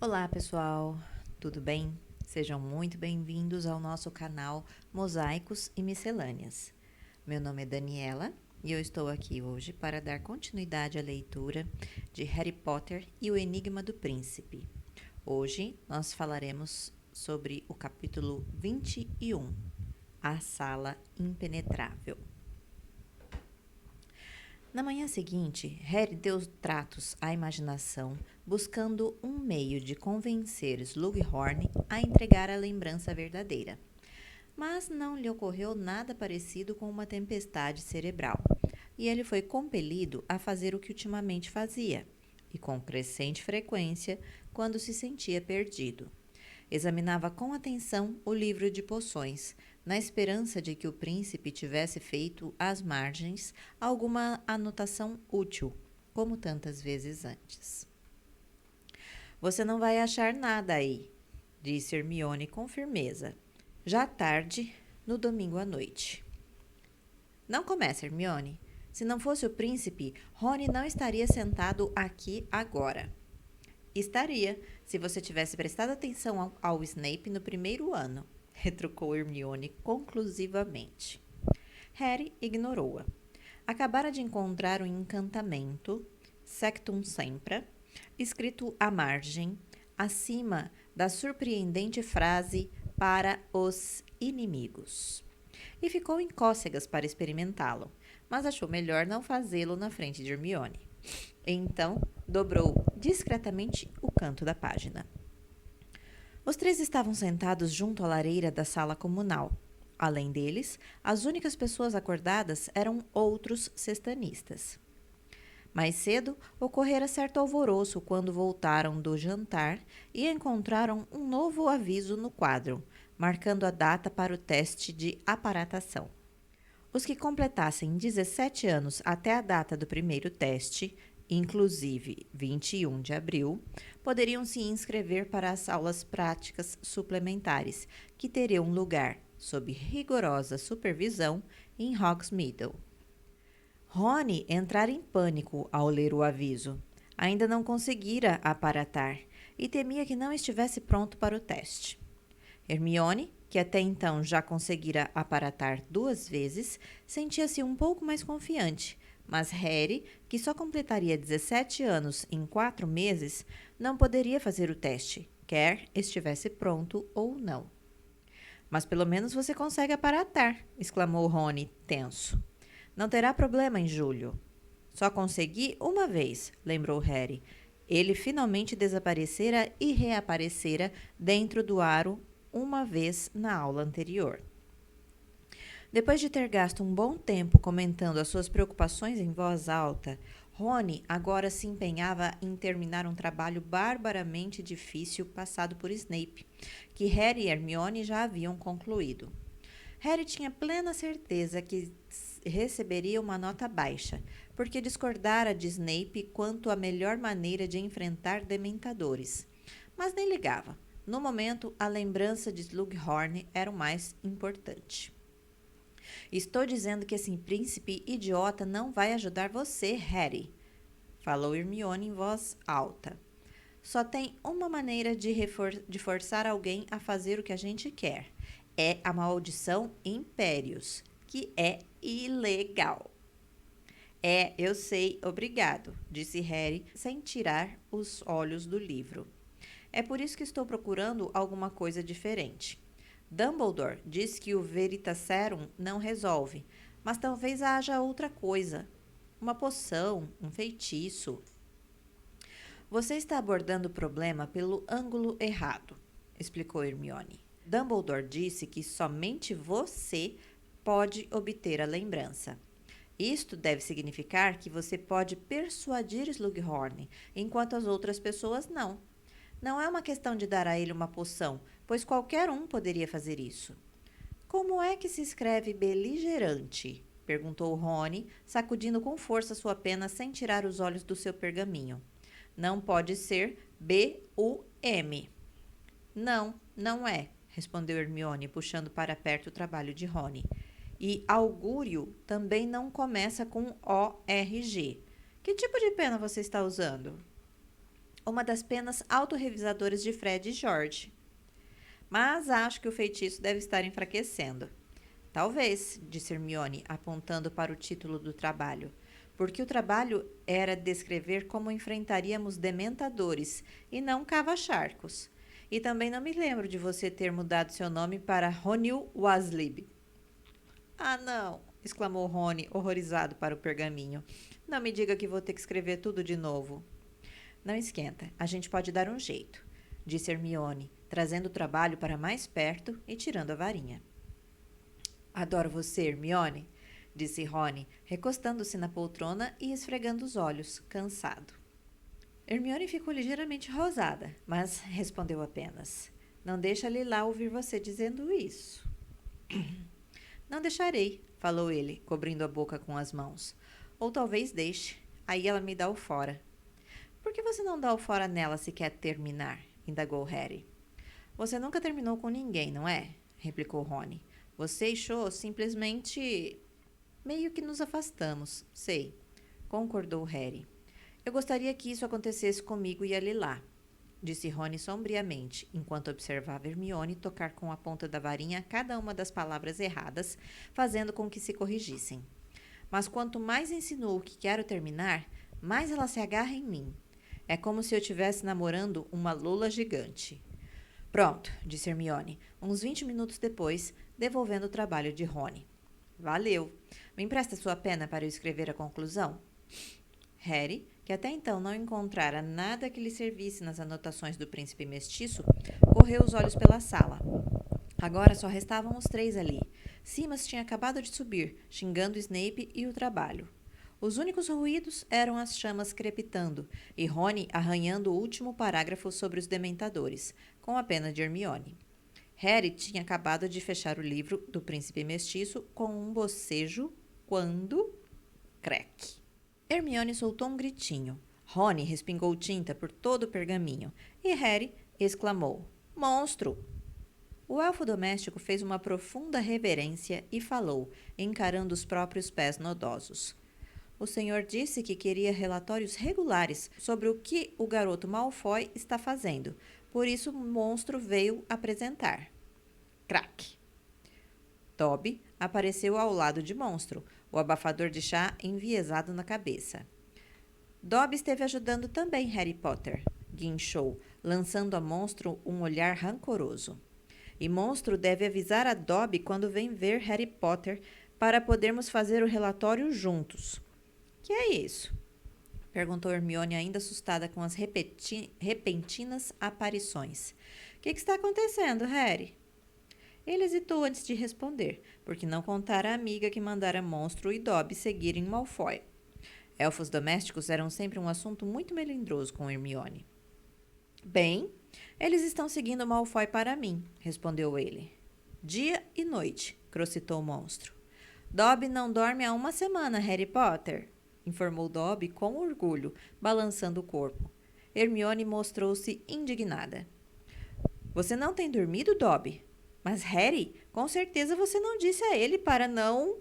Olá, pessoal, tudo bem? Sejam muito bem-vindos ao nosso canal Mosaicos e Miscelâneas. Meu nome é Daniela e eu estou aqui hoje para dar continuidade à leitura de Harry Potter e o Enigma do Príncipe. Hoje nós falaremos sobre o capítulo 21, A Sala Impenetrável. Na manhã seguinte, Harry deu tratos à imaginação, buscando um meio de convencer Slughorn a entregar a lembrança verdadeira. Mas não lhe ocorreu nada parecido com uma tempestade cerebral, e ele foi compelido a fazer o que ultimamente fazia, e com crescente frequência quando se sentia perdido. Examinava com atenção o livro de poções, na esperança de que o príncipe tivesse feito às margens alguma anotação útil, como tantas vezes antes. Você não vai achar nada aí, disse Hermione com firmeza, já tarde, no domingo à noite. Não comece, Hermione. Se não fosse o príncipe, Rony não estaria sentado aqui agora. Estaria, se você tivesse prestado atenção ao Snape no primeiro ano, retrucou Hermione conclusivamente. Harry ignorou-a. Acabara de encontrar um encantamento, Sectum Sempra, escrito à margem, acima da surpreendente frase para os inimigos. E ficou em cócegas para experimentá-lo, mas achou melhor não fazê-lo na frente de Hermione. Então, dobrou discretamente o canto da página. Os três estavam sentados junto à lareira da sala comunal. Além deles, as únicas pessoas acordadas eram outros sextanistas. Mais cedo, ocorrera certo alvoroço quando voltaram do jantar e encontraram um novo aviso no quadro, marcando a data para o teste de aparatação. Os que completassem 17 anos até a data do primeiro teste, inclusive 21 de abril, poderiam se inscrever para as aulas práticas suplementares, que teriam lugar, sob rigorosa supervisão, em Hogsmeade. Rony entrara em pânico ao ler o aviso. Ainda não conseguira aparatar e temia que não estivesse pronto para o teste. Hermione, que até então já conseguira aparatar 2 vezes, sentia-se um pouco mais confiante, mas Harry, que só completaria 17 anos em 4 meses, não poderia fazer o teste, quer estivesse pronto ou não. Mas pelo menos você consegue aparatar, exclamou Rony, tenso. Não terá problema em julho. Só consegui uma vez, lembrou Harry. Ele finalmente desaparecera e reaparecera dentro do aro uma vez na aula anterior. Depois de ter gasto um bom tempo comentando as suas preocupações em voz alta, Rony agora se empenhava em terminar um trabalho barbaramente difícil passado por Snape, que Harry e Hermione já haviam concluído. Harry tinha plena certeza que receberia uma nota baixa, porque discordara de Snape quanto à melhor maneira de enfrentar dementadores. Mas nem ligava. No momento, a lembrança de Slughorn era o mais importante. Estou dizendo que esse príncipe idiota não vai ajudar você, Harry, falou Hermione em voz alta. Só tem uma maneira de forçar alguém a fazer o que a gente quer. É a maldição Impérios, que é ilegal. Eu sei, obrigado, disse Harry, sem tirar os olhos do livro. É por isso que estou procurando alguma coisa diferente. Dumbledore diz que o Veritaserum não resolve, mas talvez haja outra coisa. Uma poção, um feitiço. Você está abordando o problema pelo ângulo errado, explicou Hermione. Dumbledore disse que somente você pode obter a lembrança. Isto deve significar que você pode persuadir Slughorn, enquanto as outras pessoas não. Não é uma questão de dar a ele uma poção, pois qualquer um poderia fazer isso. Como é que se escreve beligerante? Perguntou Rony, sacudindo com força sua pena sem tirar os olhos do seu pergaminho. Não pode ser B-U-M. Não, não é, respondeu Hermione, puxando para perto o trabalho de Rony. E augúrio também não começa com O-R-G. Que tipo de pena você está usando? uma das penas autorrevisadoras de Fred e George. Mas acho que o feitiço deve estar enfraquecendo. Talvez, disse Hermione, apontando para o título do trabalho, porque o trabalho era descrever como enfrentaríamos dementadores e não cava-charcos. E também não me lembro de você ter mudado seu nome para Ronil Weasley. Ah, não! Exclamou Rony, horrorizado para o pergaminho. Não me diga que vou ter que escrever tudo de novo. Não esquenta, a gente pode dar um jeito, disse Hermione, trazendo o trabalho para mais perto e tirando a varinha. Adoro você, Hermione, disse Rony, recostando-se na poltrona e esfregando os olhos, cansado. Hermione ficou ligeiramente rosada, mas respondeu apenas: Não deixa Lilá ouvir você dizendo isso. Não deixarei, falou ele, cobrindo a boca com as mãos. Ou talvez deixe. Aí ela me dá o fora. Por que você não dá o fora nela se quer terminar? Indagou Harry. Você nunca terminou com ninguém, não é? Replicou Rony. Você e Cho simplesmente... Meio que nos afastamos, sei. Concordou Harry. Eu gostaria que isso acontecesse comigo e a Lilá, disse Rony sombriamente, enquanto observava Hermione tocar com a ponta da varinha cada uma das palavras erradas, fazendo com que se corrigissem. Mas quanto mais insinuo que quero terminar, mais ela se agarra em mim. É como se eu estivesse namorando uma lula gigante. Pronto, disse Hermione, uns 20 minutos depois, devolvendo o trabalho de Rony. Valeu. Me empresta sua pena para eu escrever a conclusão? Harry, que até então não encontrara nada que lhe servisse nas anotações do príncipe mestiço, correu os olhos pela sala. Agora só restavam os três ali. Simas tinha acabado de subir, xingando Snape e o trabalho. Os únicos ruídos eram as chamas crepitando e Rony arranhando o último parágrafo sobre os dementadores, com a pena de Hermione. Harry tinha acabado de fechar o livro do príncipe mestiço com um bocejo quando... Crack! Hermione soltou um gritinho. Rony respingou tinta por todo o pergaminho e Harry exclamou: Monstro! O elfo doméstico fez uma profunda reverência e falou, encarando os próprios pés nodosos. O senhor disse que queria relatórios regulares sobre o que o garoto Malfoy está fazendo. Por isso o monstro veio apresentar. Crack! Dobby apareceu ao lado de Monstro, o abafador de chá enviesado na cabeça. Dobby esteve ajudando também Harry Potter, guinchou, lançando a Monstro um olhar rancoroso. E Monstro deve avisar a Dobby quando vem ver Harry Potter para podermos fazer o relatório juntos. Que é isso? Perguntou Hermione, ainda assustada com as repentinas aparições. O que está acontecendo, Harry? Ele hesitou antes de responder, porque não contara a amiga que mandara Monstro e Dobby seguirem Malfoy. Elfos domésticos eram sempre um assunto muito melindroso com Hermione. Bem, eles estão seguindo Malfoy para mim, respondeu ele. Dia e noite, crocitou o monstro. Dobby não dorme há uma semana, Harry Potter, informou Dobby com orgulho, balançando o corpo. Hermione mostrou-se indignada. Você não tem dormido, Dobby? Mas, Harry, com certeza você não disse a ele para não...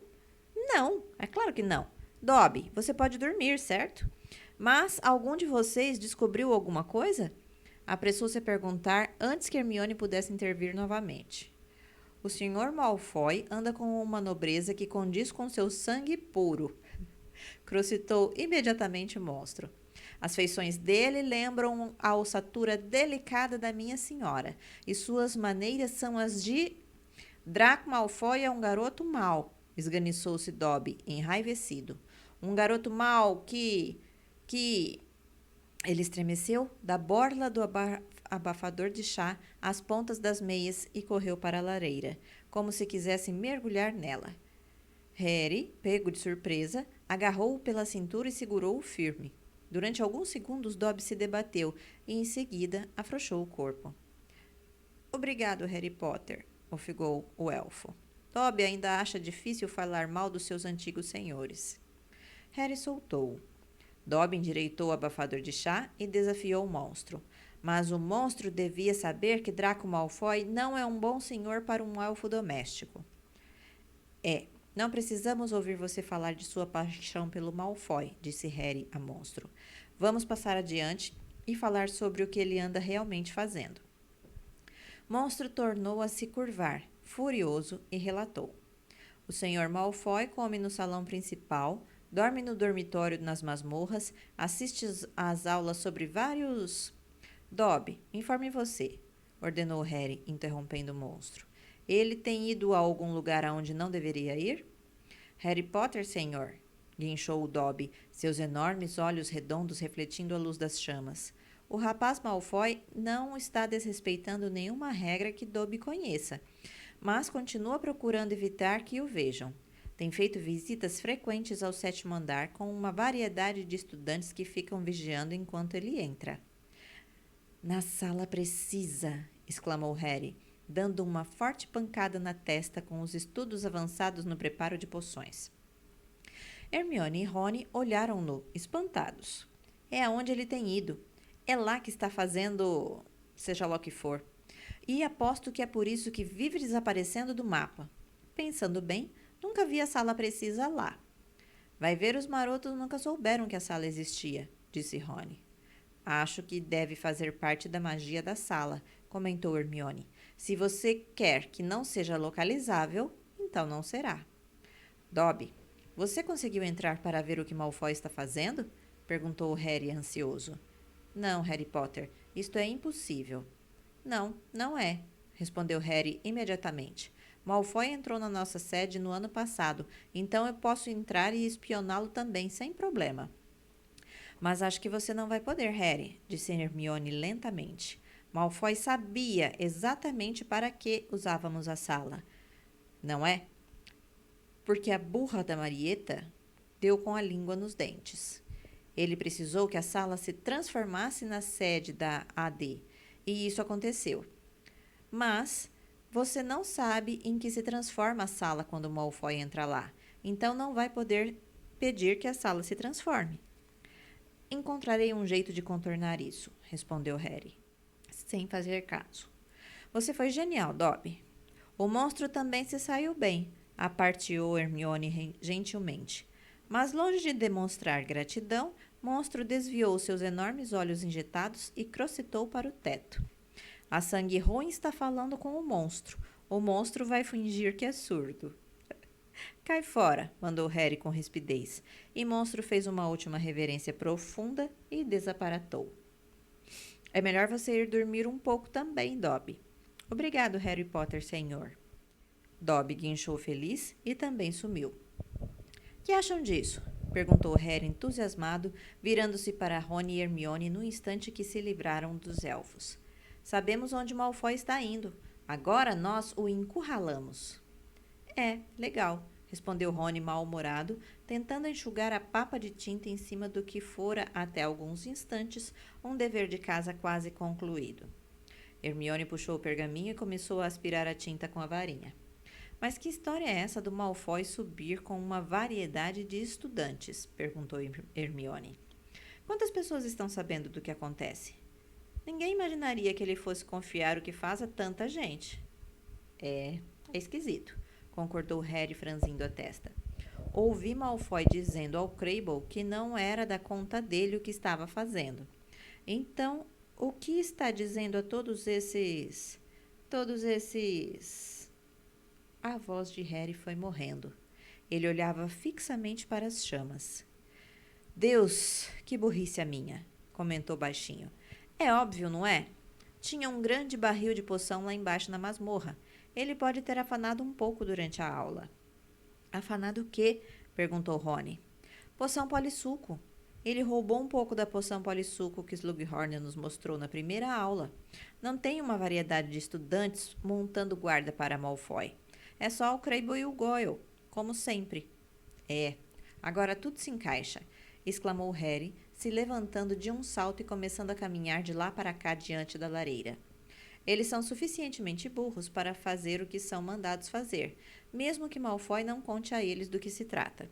Não, é claro que não. Dobby, você pode dormir, certo? Mas algum de vocês descobriu alguma coisa? Apressou-se a perguntar antes que Hermione pudesse intervir novamente. O Sr. Malfoy anda com uma nobreza que condiz com seu sangue puro, crocitou imediatamente o monstro. As feições dele lembram a ossatura delicada da minha senhora, e suas maneiras são as de... Draco Malfoy é um garoto mau, esganiçou-se Dobby, enraivecido. Um garoto mau que... Ele estremeceu da borla do abafador de chá às pontas das meias e correu para a lareira, como se quisesse mergulhar nela. Harry, pego de surpresa, agarrou-o pela cintura e segurou-o firme. Durante alguns segundos, Dobby se debateu e, em seguida, afrouxou o corpo. Obrigado, Harry Potter, ofegou o elfo. Dobby ainda acha difícil falar mal dos seus antigos senhores. Harry soltou-o. Dobby endireitou o abafador de chá e desafiou o monstro. Mas o monstro devia saber que Draco Malfoy não é um bom senhor para um elfo doméstico. Não precisamos ouvir você falar de sua paixão pelo Malfoy, disse Harry a monstro. Vamos passar adiante e falar sobre o que ele anda realmente fazendo. Monstro tornou a se curvar, furioso, e relatou. O Sr. Malfoy come no salão principal, dorme no dormitório nas masmorras, assiste às aulas sobre vários... Dobby, informe você, ordenou Harry, interrompendo o monstro. Ele tem ido a algum lugar aonde não deveria ir? Harry Potter, senhor, guinchou o Dobby, seus enormes olhos redondos refletindo a luz das chamas. O rapaz Malfoy não está desrespeitando nenhuma regra que Dobby conheça, mas continua procurando evitar que o vejam. Tem feito visitas frequentes ao 7º andar com uma variedade de estudantes que ficam vigiando enquanto ele entra. Na sala precisa, exclamou Harry, dando uma forte pancada na testa com os estudos avançados no preparo de poções. Hermione e Rony olharam-no, espantados. É aonde ele tem ido. É lá que está fazendo... seja lá o que for. E aposto que é por isso que vive desaparecendo do mapa. Pensando bem, nunca vi a sala precisa lá. Vai ver, os marotos nunca souberam que a sala existia, disse Rony. Acho que deve fazer parte da magia da sala, comentou Hermione. Se você quer que não seja localizável, então não será. Dobby, você conseguiu entrar para ver o que Malfoy está fazendo? Perguntou Harry ansioso. Não, Harry Potter, isto é impossível. Não, não é, respondeu Harry imediatamente. Malfoy entrou na nossa sede no ano passado, então eu posso entrar e espioná-lo também, sem problema. Mas acho que você não vai poder, Harry, disse Hermione lentamente. Malfoy sabia exatamente para que usávamos a sala. Não é? Porque a burra da Marieta deu com a língua nos dentes. Ele precisou que a sala se transformasse na sede da AD, e isso aconteceu. Mas você não sabe em que se transforma a sala quando Malfoy entra lá, então não vai poder pedir que a sala se transforme. Encontrarei um jeito de contornar isso, respondeu Harry, sem fazer caso. Você foi genial, Dobby. O monstro também se saiu bem, aparteou Hermione gentilmente. Mas longe de demonstrar gratidão, Monstro desviou seus enormes olhos injetados e crocitou para o teto. A sangue ruim está falando com o monstro. O monstro vai fingir que é surdo. Cai fora, mandou Harry com rispidez, e Monstro fez uma última reverência profunda e desaparatou. É melhor você ir dormir um pouco também, Dobby. Obrigado, Harry Potter, senhor. Dobby guinchou feliz e também sumiu. Que acham disso? Perguntou Harry entusiasmado, virando-se para Rony e Hermione no instante que se livraram dos elfos. Sabemos onde Malfoy está indo. Agora nós o encurralamos. É, legal, respondeu Rony mal-humorado, tentando enxugar a papa de tinta em cima do que fora, até alguns instantes, um dever de casa quase concluído. Hermione puxou o pergaminho e começou a aspirar a tinta com a varinha. Mas que história é essa do Malfoy subir com uma variedade de estudantes? Perguntou Hermione. Quantas pessoas estão sabendo do que acontece? Ninguém imaginaria que ele fosse confiar o que faz a tanta gente. É esquisito, concordou Harry franzindo a testa. Ouvi Malfoy dizendo ao Crabble que não era da conta dele o que estava fazendo. Então, o que está dizendo a todos esses... A voz de Harry foi morrendo. Ele olhava fixamente para as chamas. Deus, que burrice a minha, comentou baixinho. É óbvio, não é? Tinha um grande barril de poção lá embaixo na masmorra. Ele pode ter afanado um pouco durante a aula. Afanado o quê? Perguntou Rony. Poção polissuco. Ele roubou um pouco da poção polissuco que Slughorn nos mostrou na primeira aula. Não tem uma variedade de estudantes montando guarda para Malfoy. É só o Crabble e o Goyle, como sempre. É, agora tudo se encaixa, exclamou Harry, se levantando de um salto e começando a caminhar de lá para cá diante da lareira. Eles são suficientemente burros para fazer o que são mandados fazer, mesmo que Malfoy não conte a eles do que se trata.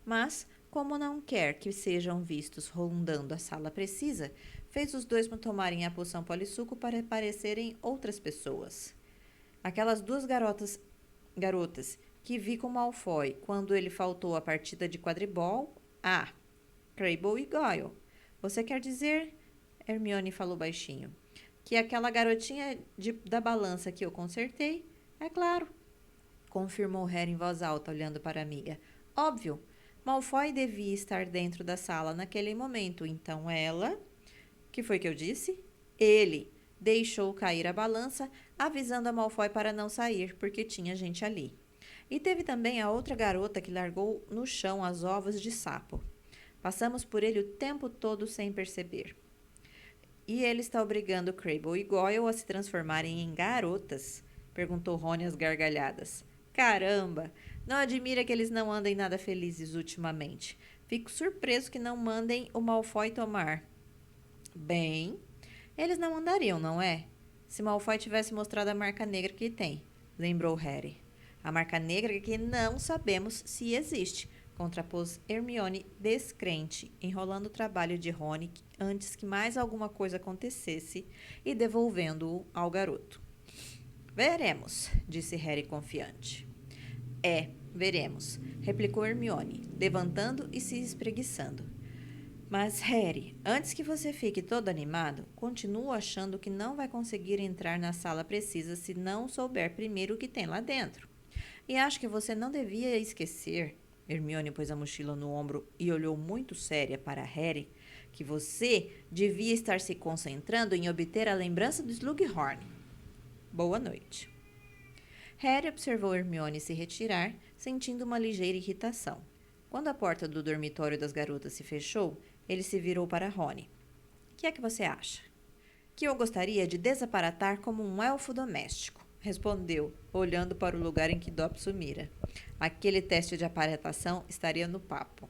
Mas, como não quer que sejam vistos rondando a sala precisa, fez os dois tomarem a poção polissuco para parecerem outras pessoas. Aquelas duas garotas que vi com Malfoy quando ele faltou à partida de quadribol. Ah, Crabble e Goyle. Você quer dizer... Hermione falou baixinho. Que aquela garotinha da balança que eu consertei? É claro, confirmou Harry em voz alta, olhando para a amiga. Óbvio, Malfoy devia estar dentro da sala naquele momento, então ela... Que foi que eu disse? Ele deixou cair a balança, avisando a Malfoy para não sair, porque tinha gente ali. E teve também a outra garota que largou no chão as ovos de sapo. Passamos por ele o tempo todo sem perceber. E ele está obrigando Crabble e Goyle a se transformarem em garotas? Perguntou Rony às gargalhadas. Caramba! Não admira que eles não andem nada felizes ultimamente. Fico surpreso que não mandem o Malfoy tomar. Bem, eles não andariam, não é? Se Malfoy tivesse mostrado a marca negra que tem, lembrou Harry. A marca negra que não sabemos se existe, contrapôs Hermione descrente, enrolando o trabalho de Rony antes que mais alguma coisa acontecesse e devolvendo-o ao garoto. Veremos, disse Harry confiante. Veremos, replicou Hermione, levantando e se espreguiçando. Mas, Harry, antes que você fique todo animado, continuo achando que não vai conseguir entrar na sala precisa se não souber primeiro o que tem lá dentro. E acho que você não devia esquecer, Hermione pôs a mochila no ombro e olhou muito séria para Harry, que você devia estar se concentrando em obter a lembrança do Slughorn. Boa noite. Harry observou Hermione se retirar, sentindo uma ligeira irritação. Quando a porta do dormitório das garotas se fechou, ele se virou para Rony. O que é que você acha? Que eu gostaria de desaparatar como um elfo doméstico, respondeu, olhando para o lugar em que Dobby sumira. Aquele teste de aparatação estaria no papo.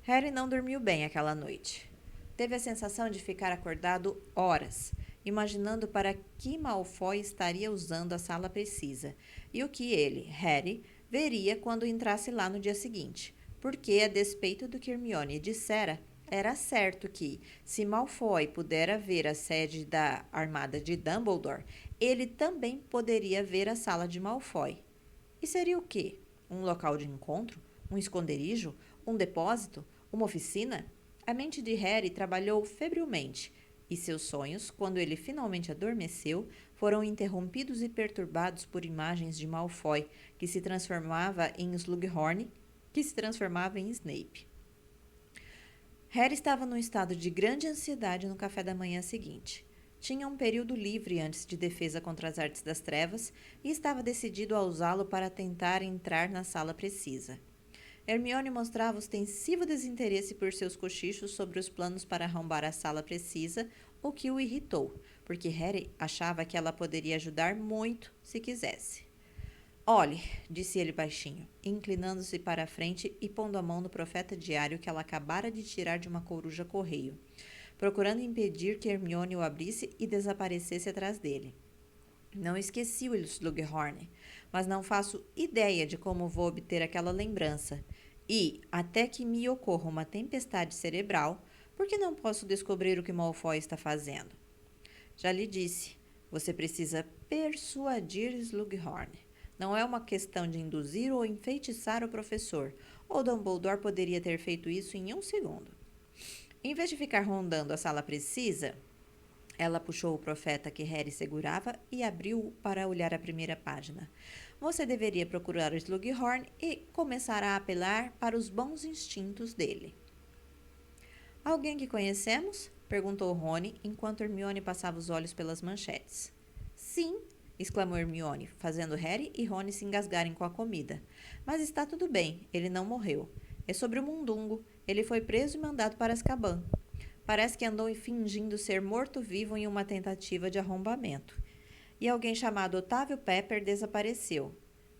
Harry não dormiu bem aquela noite. Teve a sensação de ficar acordado horas, imaginando para que Malfoy estaria usando a sala precisa e o que ele, Harry, veria quando entrasse lá no dia seguinte, porque, a despeito do que Hermione dissera, era certo que, se Malfoy pudera ver a sede da armada de Dumbledore, ele também poderia ver a sala de Malfoy. E seria o quê? Um local de encontro? Um esconderijo? Um depósito? Uma oficina? A mente de Harry trabalhou febrilmente, e seus sonhos, quando ele finalmente adormeceu, foram interrompidos e perturbados por imagens de Malfoy, que se transformava em Slughorn, que se transformava em Snape. Harry estava num estado de grande ansiedade no café da manhã seguinte. Tinha um período livre antes de defesa contra as artes das trevas e estava decidido a usá-lo para tentar entrar na sala precisa. Hermione mostrava ostensivo desinteresse por seus cochichos sobre os planos para arrombar a sala precisa, o que o irritou, porque Harry achava que ela poderia ajudar muito se quisesse. Olhe, disse ele baixinho, inclinando-se para a frente e pondo a mão no profeta diário que ela acabara de tirar de uma coruja correio, procurando impedir que Hermione o abrisse e desaparecesse atrás dele. Não esqueci o Slughorn, mas não faço ideia de como vou obter aquela lembrança. E, até que me ocorra uma tempestade cerebral, por que não posso descobrir o que Malfoy está fazendo? Já lhe disse, você precisa persuadir Slughorn. Não é uma questão de induzir ou enfeitiçar o professor. O Dumbledore poderia ter feito isso em 1 segundo. Em vez de ficar rondando a sala precisa, ela puxou o profeta que Harry segurava e abriu-o para olhar a primeira página. Você deveria procurar o Slughorn e começar a apelar para os bons instintos dele. Alguém que conhecemos? Perguntou Rony, enquanto Hermione passava os olhos pelas manchetes. Sim, exclamou Hermione, fazendo Harry e Rony se engasgarem com a comida. Mas está tudo bem, ele não morreu. É sobre o Mundungo. Ele foi preso e mandado para Azkaban. Parece que andou fingindo ser morto-vivo em uma tentativa de arrombamento. E alguém chamado Otávio Pepper desapareceu.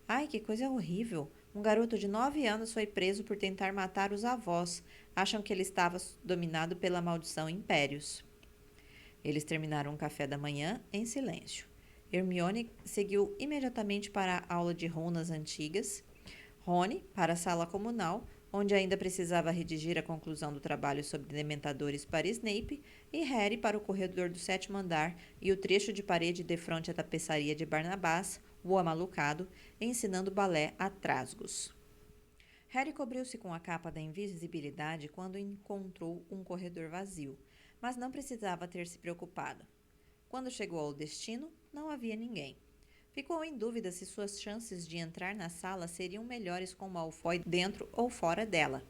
Ai, que coisa horrível! Um garoto de 9 anos foi preso por tentar matar os avós. Acham que ele estava dominado pela maldição Impérios. Eles terminaram o café da manhã em silêncio. Hermione seguiu imediatamente para a aula de runas antigas, Rony para a sala comunal, onde ainda precisava redigir a conclusão do trabalho sobre dementadores para Snape, e Harry para o corredor do 7º andar e o trecho de parede defronte à tapeçaria de Barnabás, o amalucado, ensinando balé a trasgos. Harry cobriu-se com a capa da invisibilidade quando encontrou um corredor vazio, mas não precisava ter se preocupado. Quando chegou ao destino, não havia ninguém. Ficou em dúvida se suas chances de entrar na sala seriam melhores com Malfoy dentro ou fora dela.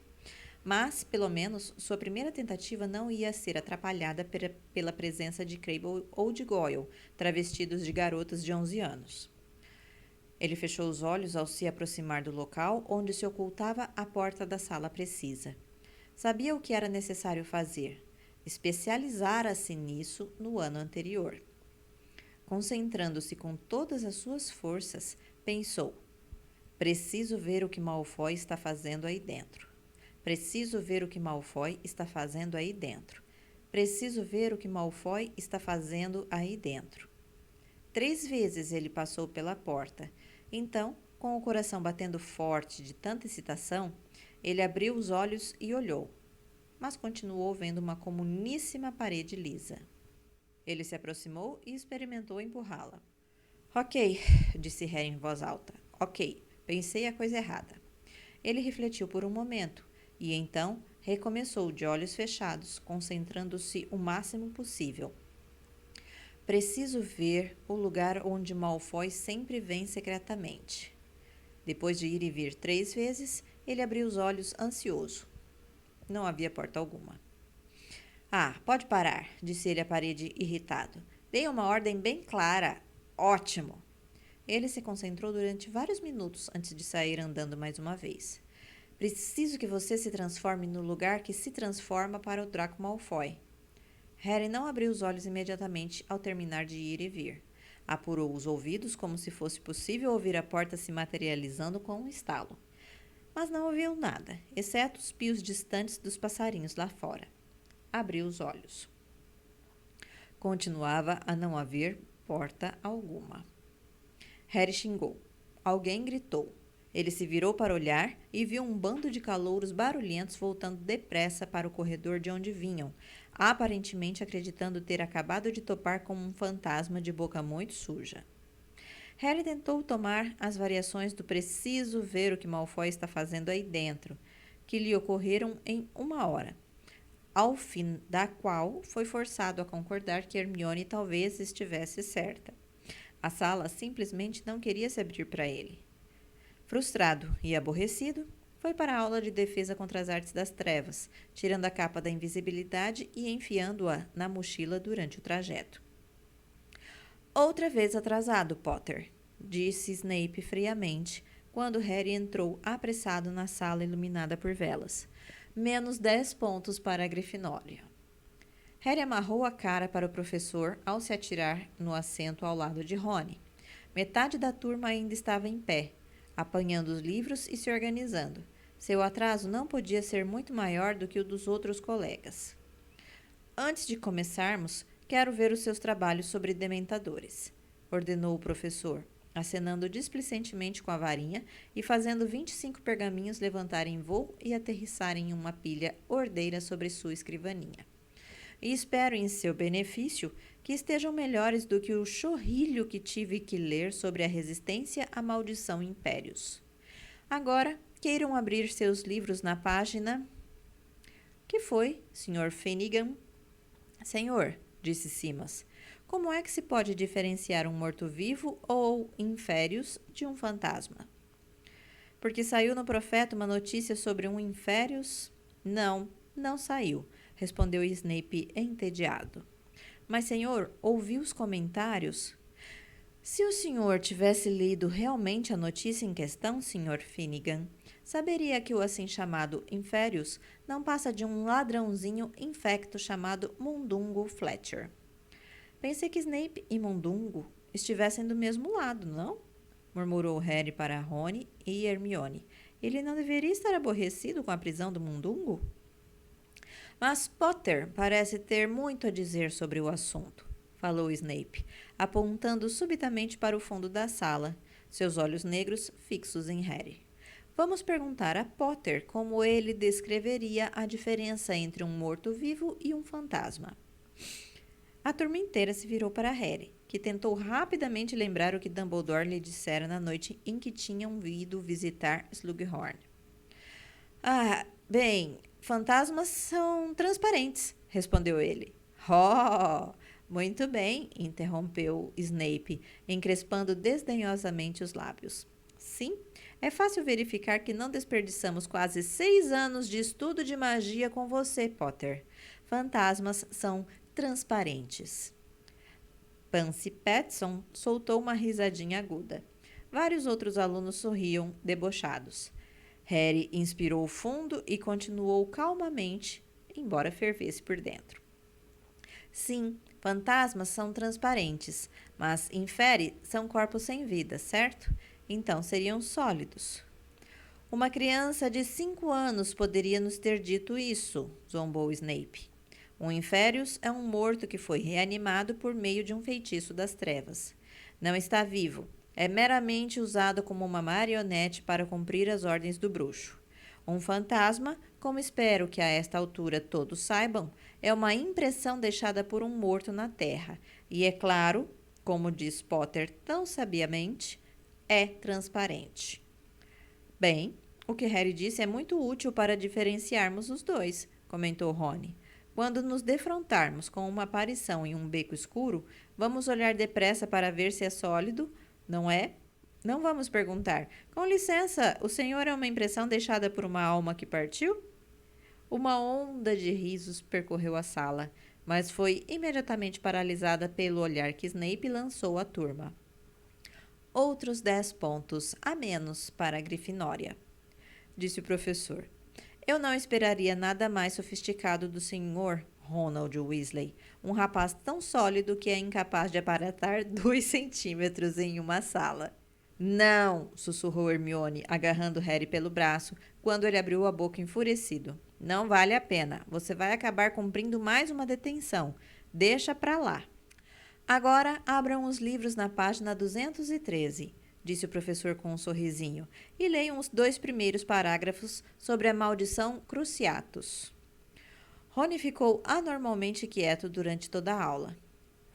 Mas, pelo menos, sua primeira tentativa não ia ser atrapalhada pela presença de Crabbe ou de Goyle, travestidos de garotas de 11 anos. Ele fechou os olhos ao se aproximar do local onde se ocultava a porta da sala precisa. Sabia o que era necessário fazer. Especializara-se nisso no ano anterior. Concentrando-se com todas as suas forças, pensou: preciso ver o que Malfoy está fazendo aí dentro. Preciso ver o que Malfoy está fazendo aí dentro. Preciso ver o que Malfoy está fazendo aí dentro. 3 vezes ele passou pela porta. Então, com o coração batendo forte de tanta excitação, ele abriu os olhos e olhou, mas continuou vendo uma comuníssima parede lisa. Ele se aproximou e experimentou empurrá-la. Ok, disse Harry em voz alta. Ok, pensei a coisa errada. Ele refletiu por um momento e então recomeçou de olhos fechados, concentrando-se o máximo possível. Preciso ver o lugar onde Malfoy sempre vem secretamente. Depois de ir e vir 3 vezes, ele abriu os olhos ansioso. Não havia porta alguma. Ah, pode parar, disse ele à parede irritado. Dei uma ordem bem clara. Ótimo! Ele se concentrou durante vários minutos antes de sair andando mais uma vez. Preciso que você se transforme no lugar que se transforma para o Draco Malfoy. Harry não abriu os olhos imediatamente ao terminar de ir e vir. Apurou os ouvidos como se fosse possível ouvir a porta se materializando com um estalo. Mas não ouviu nada, exceto os pios distantes dos passarinhos lá fora. Abriu os olhos. Continuava a não haver porta alguma. Harry xingou. Alguém gritou. Ele se virou para olhar e viu um bando de calouros barulhentos voltando depressa para o corredor de onde vinham, aparentemente acreditando ter acabado de topar com um fantasma de boca muito suja. Harry tentou tomar as variações do preciso ver o que Malfoy está fazendo aí dentro, que lhe ocorreram em 1 hora, ao fim da qual foi forçado a concordar que Hermione talvez estivesse certa. A sala simplesmente não queria se abrir para ele. Frustrado e aborrecido, foi para a aula de defesa contra as artes das trevas, tirando a capa da invisibilidade e enfiando-a na mochila durante o trajeto. Outra vez atrasado, Potter, disse Snape friamente, quando Harry entrou apressado na sala iluminada por velas. Menos 10 pontos para a Grifinória. Harry amarrou a cara para o professor ao se atirar no assento ao lado de Rony. Metade da turma ainda estava em pé, apanhando os livros e se organizando. Seu atraso não podia ser muito maior do que o dos outros colegas. Antes de começarmos, quero ver os seus trabalhos sobre dementadores, ordenou o professor, acenando displicentemente com a varinha e fazendo 25 pergaminhos levantarem voo e aterrissarem em uma pilha ordeira sobre sua escrivaninha. E espero, em seu benefício, que estejam melhores do que o chorrilho que tive que ler sobre a resistência à maldição impérios. Agora, queiram abrir seus livros na página... Que foi, Sr. Finnegan? Senhor, disse Simas, como é que se pode diferenciar um morto-vivo ou inférios de um fantasma? Porque saiu no Profeta uma notícia sobre um inférios? Não, não saiu, respondeu Snape entediado. Mas, senhor, ouviu os comentários? Se o senhor tivesse lido realmente a notícia em questão, Sr. Finnegan, saberia que o assim chamado Inférios não passa de um ladrãozinho infecto chamado Mundungo Fletcher. Pensei que Snape e Mundungo estivessem do mesmo lado, não? Murmurou Harry para Rony e Hermione. Ele não deveria estar aborrecido com a prisão do Mundungo? Mas Potter parece ter muito a dizer sobre o assunto, falou Snape, apontando subitamente para o fundo da sala, seus olhos negros fixos em Harry. Vamos perguntar a Potter como ele descreveria a diferença entre um morto-vivo e um fantasma. A turma inteira se virou para Harry, que tentou rapidamente lembrar o que Dumbledore lhe dissera na noite em que tinham ido visitar Slughorn. Bem, fantasmas são transparentes, respondeu ele. Oh, muito bem, interrompeu Snape, encrespando desdenhosamente os lábios. Sim, é fácil verificar que não desperdiçamos quase 6 anos de estudo de magia com você, Potter. Fantasmas são transparentes. Pansy Patson soltou uma risadinha aguda. Vários outros alunos sorriam, debochados. Harry inspirou fundo e continuou calmamente, embora fervesse por dentro. Sim, fantasmas são transparentes, mas infere são corpos sem vida, certo? Então seriam sólidos. Uma criança de 5 anos poderia nos ter dito isso, zombou Snape. Um Inférius é um morto que foi reanimado por meio de um feitiço das trevas. Não está vivo, é meramente usado como uma marionete para cumprir as ordens do bruxo. Um fantasma, como espero que a esta altura todos saibam, é uma impressão deixada por um morto na terra. E é claro, como diz Potter tão sabiamente, é transparente. Bem, o que Harry disse é muito útil para diferenciarmos os dois, comentou Rony. Quando nos defrontarmos com uma aparição em um beco escuro, vamos olhar depressa para ver se é sólido, não é? Não vamos perguntar: com licença, o senhor é uma impressão deixada por uma alma que partiu? Uma onda de risos percorreu a sala, mas foi imediatamente paralisada pelo olhar que Snape lançou à turma. Outros 10 pontos a menos para a Grifinória, disse o professor. Eu não esperaria nada mais sofisticado do senhor Ronald Weasley, um rapaz tão sólido que é incapaz de aparatar 2 centímetros em uma sala. Não, sussurrou Hermione, agarrando Harry pelo braço, quando ele abriu a boca enfurecido. Não vale a pena. Você vai acabar cumprindo mais uma detenção. Deixa pra lá. Agora abram os livros na página 213, disse o professor com um sorrisinho, e leiam os 2 primeiros parágrafos sobre a maldição Cruciatus. Rony ficou anormalmente quieto durante toda a aula.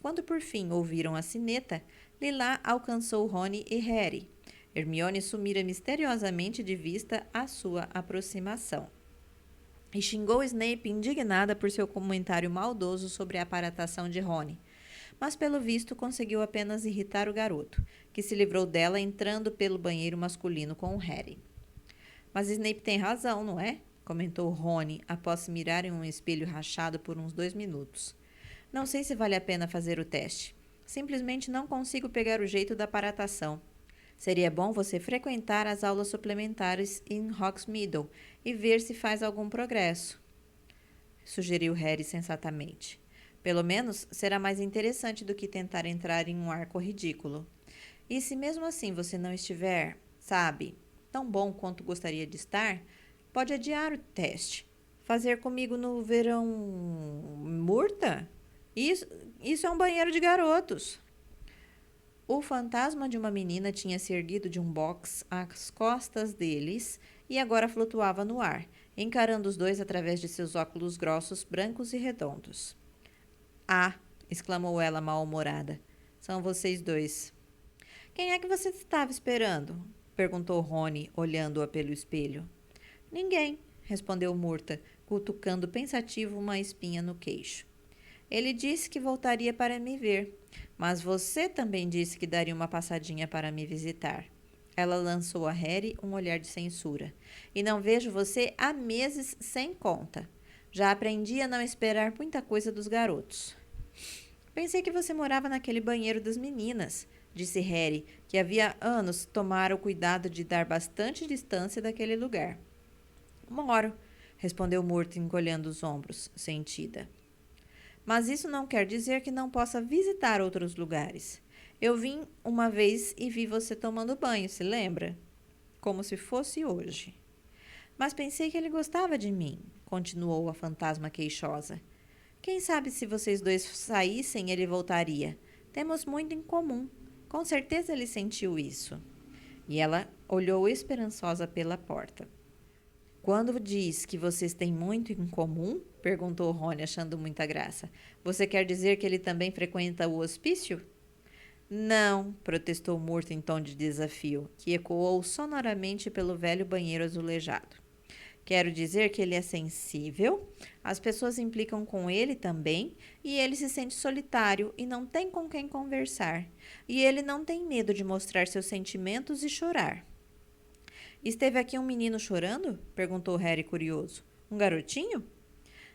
Quando por fim ouviram a sineta, Lilá alcançou Rony e Harry. Hermione sumira misteriosamente de vista à sua aproximação. E xingou Snape indignada por seu comentário maldoso sobre a aparatação de Rony. Mas pelo visto conseguiu apenas irritar o garoto, que se livrou dela entrando pelo banheiro masculino com o Harry. Mas Snape tem razão, não é? Comentou Rony após se mirar em um espelho rachado por uns 2 minutos. Não sei se vale a pena fazer o teste. Simplesmente não consigo pegar o jeito da aparatação. Seria bom você frequentar as aulas suplementares em Hogsmeade e ver se faz algum progresso, sugeriu Harry sensatamente. Pelo menos será mais interessante do que tentar entrar em um arco ridículo. E se mesmo assim você não estiver, sabe, tão bom quanto gostaria de estar, pode adiar o teste. Fazer comigo no verão Murta? Isso é um banheiro de garotos. O fantasma de uma menina tinha se erguido de um box às costas deles e agora flutuava no ar, encarando os dois através de seus óculos grossos, brancos e redondos. Ah! Exclamou ela mal-humorada. São vocês dois. Quem é que você estava esperando? Perguntou Rony, olhando-a pelo espelho. Ninguém, respondeu Murta, cutucando pensativo uma espinha no queixo. Ele disse que voltaria para me ver, mas você também disse que daria uma passadinha para me visitar. Ela lançou a Harry um olhar de censura. E não vejo você há meses sem conta. Já aprendi a não esperar muita coisa dos garotos. Pensei que você morava naquele banheiro das meninas, disse Harry, que havia anos tomara o cuidado de dar bastante distância daquele lugar. Moro, respondeu Murta, encolhendo os ombros, sentida. Mas isso não quer dizer que não possa visitar outros lugares. Eu vim uma vez e vi você tomando banho, se lembra? Como se fosse hoje. Mas pensei que ele gostava de mim, continuou a fantasma queixosa. Quem sabe se vocês dois saíssem, ele voltaria. Temos muito em comum. Com certeza ele sentiu isso. E ela olhou esperançosa pela porta. Quando diz que vocês têm muito em comum? Perguntou Rony, achando muita graça. Você quer dizer que ele também frequenta o hospício? Não, protestou Murta em tom de desafio, que ecoou sonoramente pelo velho banheiro azulejado. Quero dizer que ele é sensível, as pessoas implicam com ele também, e ele se sente solitário e não tem com quem conversar. E ele não tem medo de mostrar seus sentimentos e chorar. Esteve aqui um menino chorando? Perguntou Harry curioso. Um garotinho?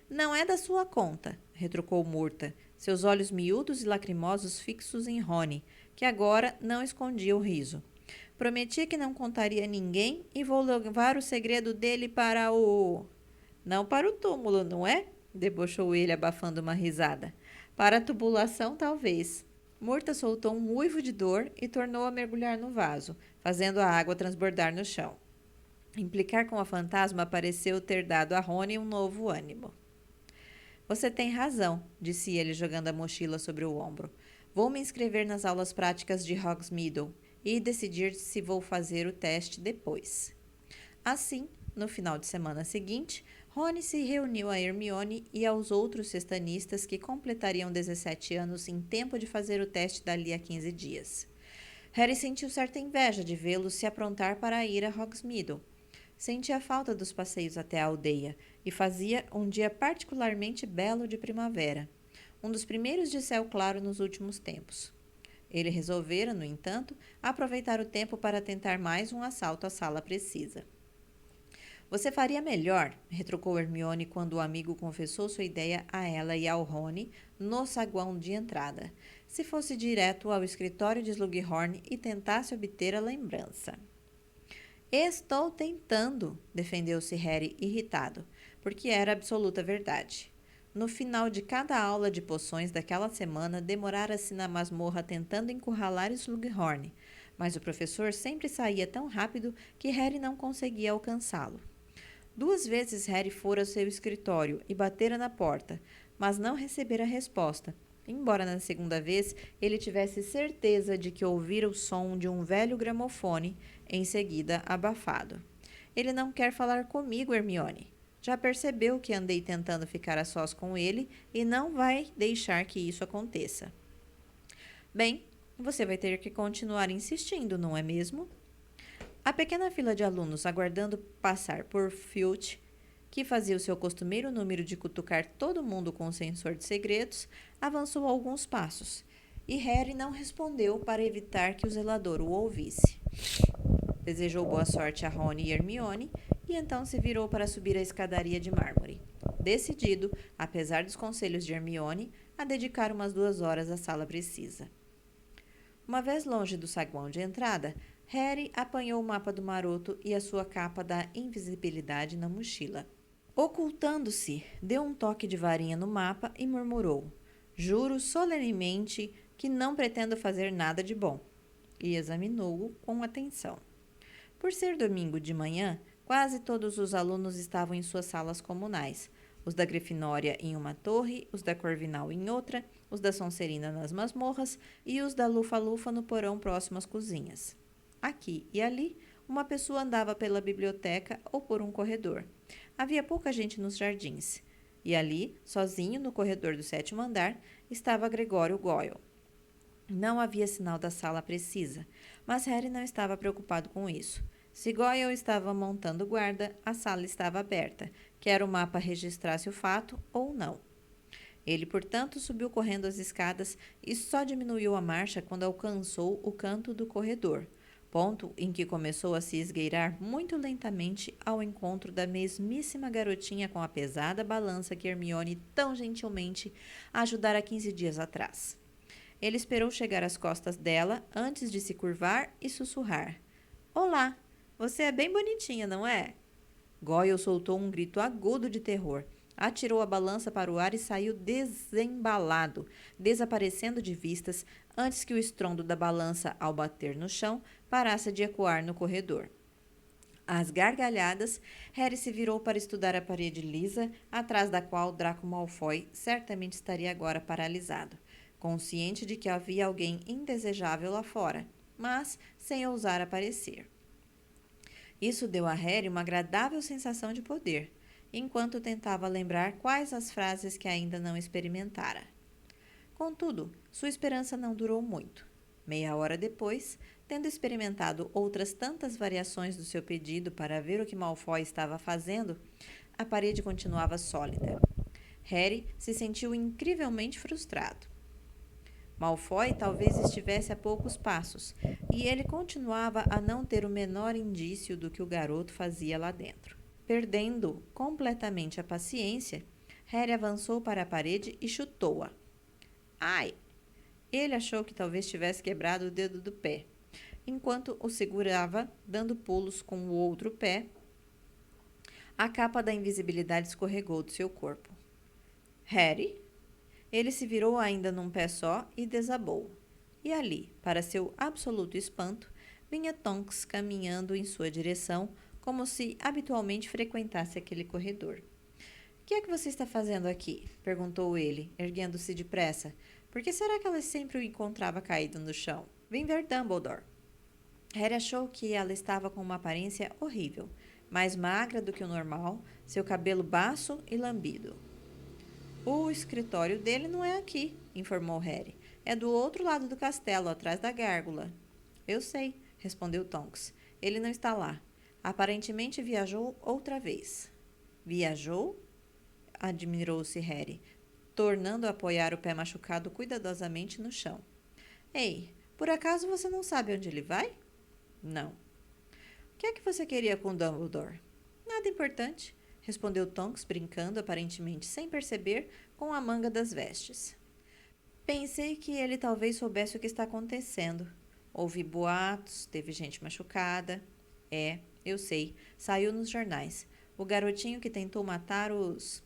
Não é da sua conta, retrucou Murta, seus olhos miúdos e lacrimosos fixos em Rony, que agora não escondia o riso. Prometi que não contaria a ninguém e vou levar o segredo dele para o... Não para o túmulo, não é? Debochou ele, abafando uma risada. Para a tubulação, talvez. Murta soltou um uivo de dor e tornou a mergulhar no vaso, fazendo a água transbordar no chão. Implicar com a fantasma pareceu ter dado a Rony um novo ânimo. Você tem razão, disse ele jogando a mochila sobre o ombro. Vou me inscrever nas aulas práticas de Hogsmeade e decidir se vou fazer o teste depois. Assim, no final de semana seguinte, Rony se reuniu a Hermione e aos outros sextanistas que completariam 17 anos em tempo de fazer o teste dali a 15 dias. Harry sentiu certa inveja de vê-los se aprontar para ir a Hogsmeade. Sentia falta dos passeios até a aldeia e fazia um dia particularmente belo de primavera, um dos primeiros de céu claro nos últimos tempos. Ele resolvera, no entanto, aproveitar o tempo para tentar mais um assalto à sala precisa. Você faria melhor, retrucou Hermione quando o amigo confessou sua ideia a ela e ao Rony no saguão de entrada, se fosse direto ao escritório de Slughorn e tentasse obter a lembrança. Estou tentando, defendeu-se Harry irritado, porque era absoluta verdade. No final de cada aula de poções daquela semana, demorara-se na masmorra tentando encurralar Slughorn, mas o professor sempre saía tão rápido que Harry não conseguia alcançá-lo. 2 vezes Harry fora ao seu escritório e batera na porta, mas não recebera resposta, embora na segunda vez ele tivesse certeza de que ouvira o som de um velho gramofone, em seguida abafado. Ele não quer falar comigo, Hermione. Já percebeu que andei tentando ficar a sós com ele e não vai deixar que isso aconteça. Bem, você vai ter que continuar insistindo, não é mesmo? A pequena fila de alunos aguardando passar por Filch, que fazia o seu costumeiro número de cutucar todo mundo com o sensor de segredos, avançou alguns passos, e Harry não respondeu para evitar que o zelador o ouvisse. Desejou boa sorte a Rony e Hermione e então se virou para subir a escadaria de mármore, decidido, apesar dos conselhos de Hermione, a dedicar umas 2 horas à sala precisa. Uma vez longe do saguão de entrada, Harry apanhou o mapa do maroto e a sua capa da invisibilidade na mochila. Ocultando-se, deu um toque de varinha no mapa e murmurou: Juro solenemente que não pretendo fazer nada de bom. E examinou-o com atenção. Por ser domingo de manhã, quase todos os alunos estavam em suas salas comunais. Os da Grifinória em uma torre, os da Corvinal em outra, os da Sonserina nas masmorras e os da Lufa-Lufa no porão próximo às cozinhas. Aqui e ali, uma pessoa andava pela biblioteca ou por um corredor. Havia pouca gente nos jardins. E ali, sozinho no corredor do 7º andar, estava Gregório Goyle. Não havia sinal da sala precisa, mas Harry não estava preocupado com isso. Se Goyle estava montando guarda, a sala estava aberta, quer o mapa registrasse o fato ou não. Ele, portanto, subiu correndo as escadas e só diminuiu a marcha quando alcançou o canto do corredor, ponto em que começou a se esgueirar muito lentamente ao encontro da mesmíssima garotinha com a pesada balança que Hermione tão gentilmente ajudara 15 dias atrás. Ele esperou chegar às costas dela antes de se curvar e sussurrar. Olá, você é bem bonitinha, não é? Goyle soltou um grito agudo de terror, atirou a balança para o ar e saiu desembalado, desaparecendo de vistas antes que o estrondo da balança, ao bater no chão, parasse de ecoar no corredor. Às gargalhadas, Harry se virou para estudar a parede lisa, atrás da qual Draco Malfoy certamente estaria agora paralisado, consciente de que havia alguém indesejável lá fora, mas sem ousar aparecer. Isso deu a Harry uma agradável sensação de poder, enquanto tentava lembrar quais as frases que ainda não experimentara. Contudo, sua esperança não durou muito. Meia hora depois, tendo experimentado outras tantas variações do seu pedido para ver o que Malfoy estava fazendo, a parede continuava sólida. Harry se sentiu incrivelmente frustrado. Malfoy talvez estivesse a poucos passos, e ele continuava a não ter o menor indício do que o garoto fazia lá dentro. Perdendo completamente a paciência, Harry avançou para a parede e chutou-a. Ai! Ele achou que talvez tivesse quebrado o dedo do pé. Enquanto o segurava, dando pulos com o outro pé, a capa da invisibilidade escorregou do seu corpo. Harry? Ele se virou ainda num pé só e desabou. E ali, para seu absoluto espanto, vinha Tonks caminhando em sua direção, como se habitualmente frequentasse aquele corredor. O que é que você está fazendo aqui? Perguntou ele, erguendo-se depressa. Por que será que ela sempre o encontrava caído no chão? Vim ver Dumbledore. Harry achou que ela estava com uma aparência horrível, mais magra do que o normal, seu cabelo baço e lambido. O escritório dele não é aqui, informou Harry. É do outro lado do castelo, atrás da gárgula. Eu sei, respondeu Tonks. Ele não está lá. Aparentemente viajou outra vez. Viajou? Admirou-se Harry, tornando a apoiar o pé machucado cuidadosamente no chão. Ei, por acaso você não sabe onde ele vai? Não. O que é que você queria com Dumbledore? Nada importante, respondeu Tonks, brincando, aparentemente sem perceber, com a manga das vestes. Pensei que ele talvez soubesse o que está acontecendo. Ouvi boatos, teve gente machucada. É, eu sei, saiu nos jornais. O garotinho que tentou matar os...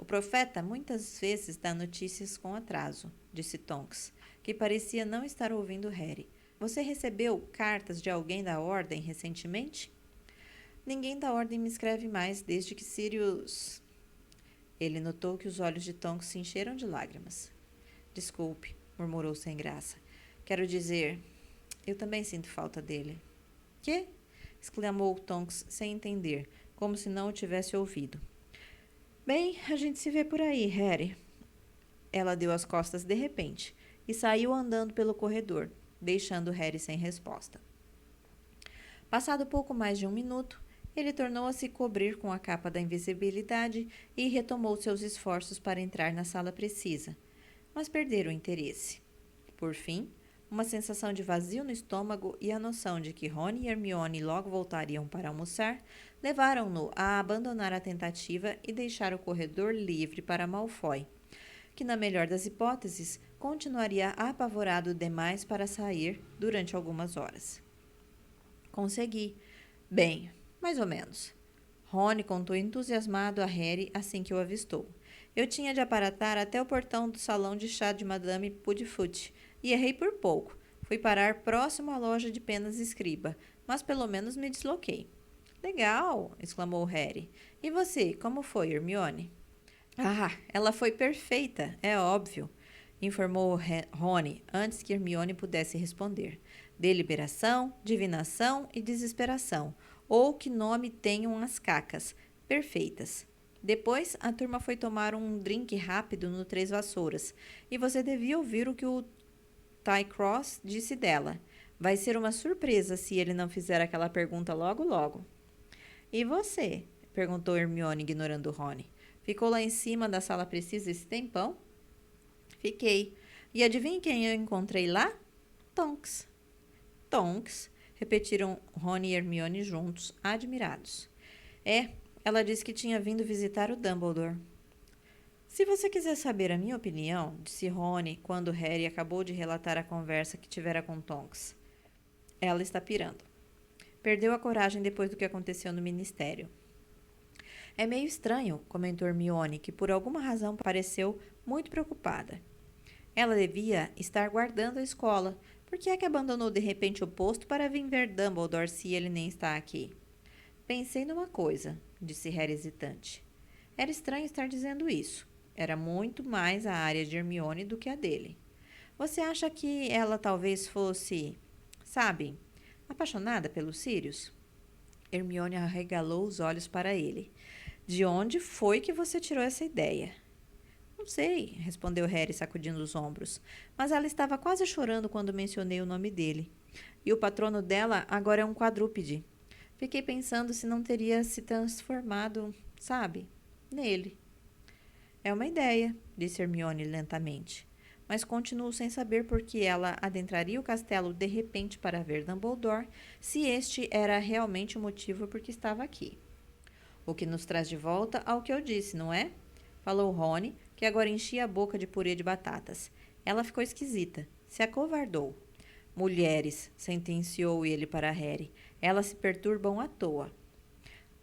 O profeta muitas vezes dá notícias com atraso, disse Tonks, que parecia não estar ouvindo Harry. Você recebeu cartas de alguém da Ordem recentemente? Ninguém da Ordem me escreve mais desde que Sirius... Ele notou que os olhos de Tonks se encheram de lágrimas. Desculpe, murmurou sem graça. Quero dizer, eu também sinto falta dele. Quê? Exclamou Tonks sem entender, como se não o tivesse ouvido. Bem, a gente se vê por aí, Harry. Ela deu as costas de repente e saiu andando pelo corredor, deixando Harry sem resposta. Passado pouco mais de 1 minuto, ele tornou a se cobrir com a capa da invisibilidade e retomou seus esforços para entrar na sala precisa, mas perderam o interesse. Por fim, uma sensação de vazio no estômago e a noção de que Rony e Hermione logo voltariam para almoçar levaram-no a abandonar a tentativa e deixar o corredor livre para Malfoy, que, na melhor das hipóteses, continuaria apavorado demais para sair durante algumas horas. Consegui. Bem, mais ou menos. Rony contou entusiasmado a Harry assim que o avistou. Eu tinha de aparatar até o portão do salão de chá de Madame Puddifoot e errei por pouco. Fui parar próximo à loja de penas escriba, mas pelo menos me desloquei. Legal! Exclamou Harry. E você, como foi, Hermione? Ah, ela foi perfeita, é óbvio, informou Rony antes que Hermione pudesse responder. Deliberação, divinação e desesperação, ou que nome tenham as cacas, perfeitas. Depois, a turma foi tomar um drink rápido no Três Vassouras, e você devia ouvir o que o Ty Cross disse dela. Vai ser uma surpresa se ele não fizer aquela pergunta logo, logo. E você? Perguntou Hermione, ignorando Rony. Ficou lá em cima da sala precisa esse tempão? Fiquei. E adivinhe quem eu encontrei lá? Tonks. Tonks, repetiram Rony e Hermione juntos, admirados. É, ela disse que tinha vindo visitar o Dumbledore. Se você quiser saber a minha opinião, disse Rony quando Harry acabou de relatar a conversa que tivera com Tonks. Ela está pirando. Perdeu a coragem depois do que aconteceu no ministério. É meio estranho, comentou Hermione, que por alguma razão pareceu muito preocupada. Ela devia estar guardando a escola. Por que é que abandonou de repente o posto para vir ver Dumbledore se ele nem está aqui? Pensei numa coisa, disse Harry hesitante. Era estranho estar dizendo isso. Era muito mais a área de Hermione do que a dele. Você acha que ela talvez fosse, sabe, apaixonada pelo Sirius? Hermione arregalou os olhos para ele. De onde foi que você tirou essa ideia? Não sei, respondeu Harry sacudindo os ombros, mas ela estava quase chorando quando mencionei o nome dele. E o patrono dela agora é um quadrúpede. Fiquei pensando se não teria se transformado, sabe, nele. É uma ideia, disse Hermione lentamente, mas continuo sem saber por que ela adentraria o castelo de repente para ver Dumbledore, se este era realmente o motivo por que estava aqui. O que nos traz de volta ao que eu disse, não é? Falou Rony, que agora enchia a boca de purê de batatas. Ela ficou esquisita. Se acovardou. Mulheres, sentenciou ele para Harry. Elas se perturbam à toa.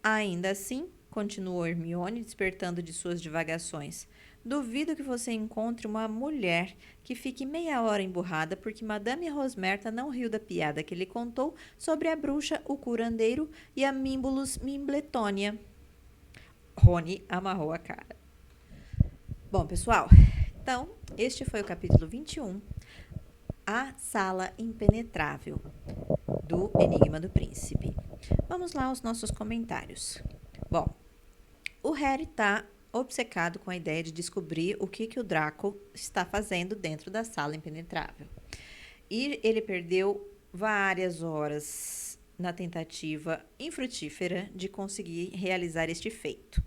Ainda assim, continuou Hermione, despertando de suas divagações, duvido que você encontre uma mulher que fique meia hora emburrada porque Madame Rosmerta não riu da piada que lhe contou sobre a bruxa, o curandeiro e a Mimbulus Mimbletônia. Rony amarrou a cara. Bom, pessoal, então, este foi o capítulo 21, A Sala Impenetrável, do Enigma do Príncipe. Vamos lá aos nossos comentários. Bom, o Harry está obcecado com a ideia de descobrir o que o Draco está fazendo dentro da Sala Impenetrável. E ele perdeu várias horas na tentativa infrutífera de conseguir realizar este feito.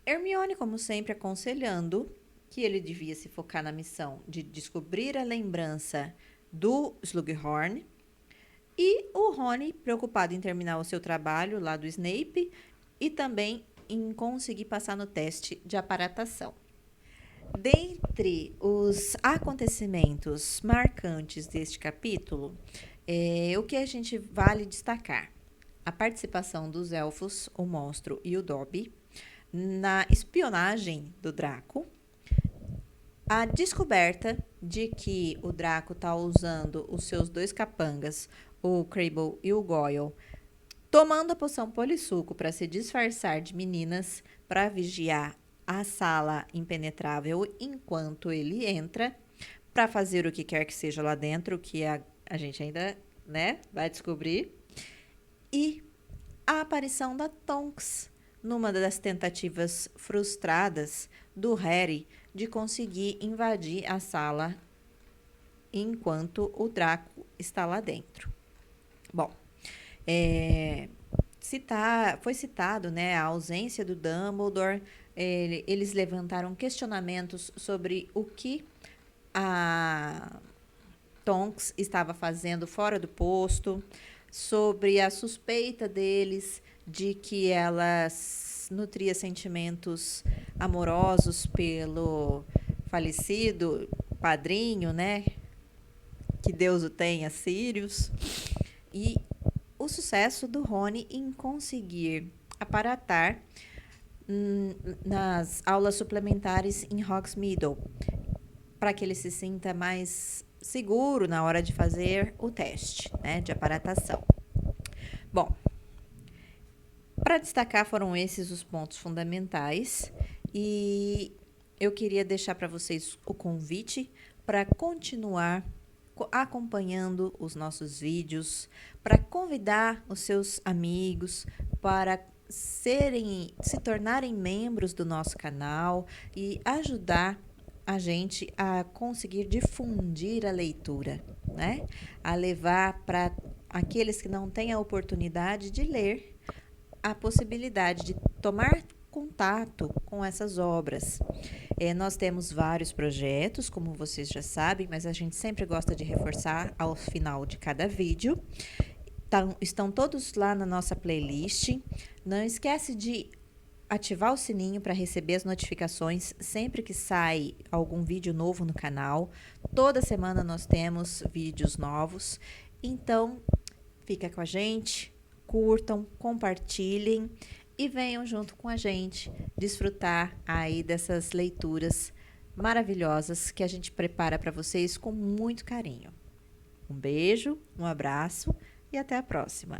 Hermione, como sempre, aconselhando que ele devia se focar na missão de descobrir a lembrança do Slughorn, e o Rony, preocupado em terminar o seu trabalho lá do Snape e também em conseguir passar no teste de aparatação. Dentre os acontecimentos marcantes deste capítulo, o que a gente vale destacar? A participação dos elfos, o monstro e o Dobby, na espionagem do Draco, a descoberta de que o Draco está usando os seus dois capangas, o Crabble e o Goyle, tomando a poção polissuco para se disfarçar de meninas para vigiar a sala impenetrável enquanto ele entra, para fazer o que quer que seja lá dentro, que a gente ainda, né, vai descobrir. E a aparição da Tonks, numa das tentativas frustradas do Harry de conseguir invadir a sala enquanto o Draco está lá dentro. Bom, foi citado, né, a ausência do Dumbledore. Eles levantaram questionamentos sobre o que a Tonks estava fazendo fora do posto, sobre a suspeita deles de que ela nutria sentimentos amorosos pelo falecido padrinho, né? Que Deus o tenha, Sirius. E o sucesso do Rony em conseguir aparatar nas aulas suplementares em Hogsmeade, para que ele se sinta mais seguro na hora de fazer o teste, né, de aparatação. Bom, para destacar foram esses os pontos fundamentais e eu queria deixar para vocês o convite para continuar acompanhando os nossos vídeos, para convidar os seus amigos para se tornarem membros do nosso canal e ajudar a gente a conseguir difundir a leitura, né? A levar para aqueles que não têm a oportunidade de ler a possibilidade de tomar contato com essas obras. Nós temos vários projetos, como vocês já sabem, mas a gente sempre gosta de reforçar ao final de cada vídeo. Estão todos lá na nossa playlist. Não esquece de ativar o sininho para receber as notificações sempre que sai algum vídeo novo no canal. Toda semana nós temos vídeos novos. Então, fica com a gente, curtam, compartilhem e venham junto com a gente desfrutar aí dessas leituras maravilhosas que a gente prepara para vocês com muito carinho. Um beijo, um abraço e até a próxima.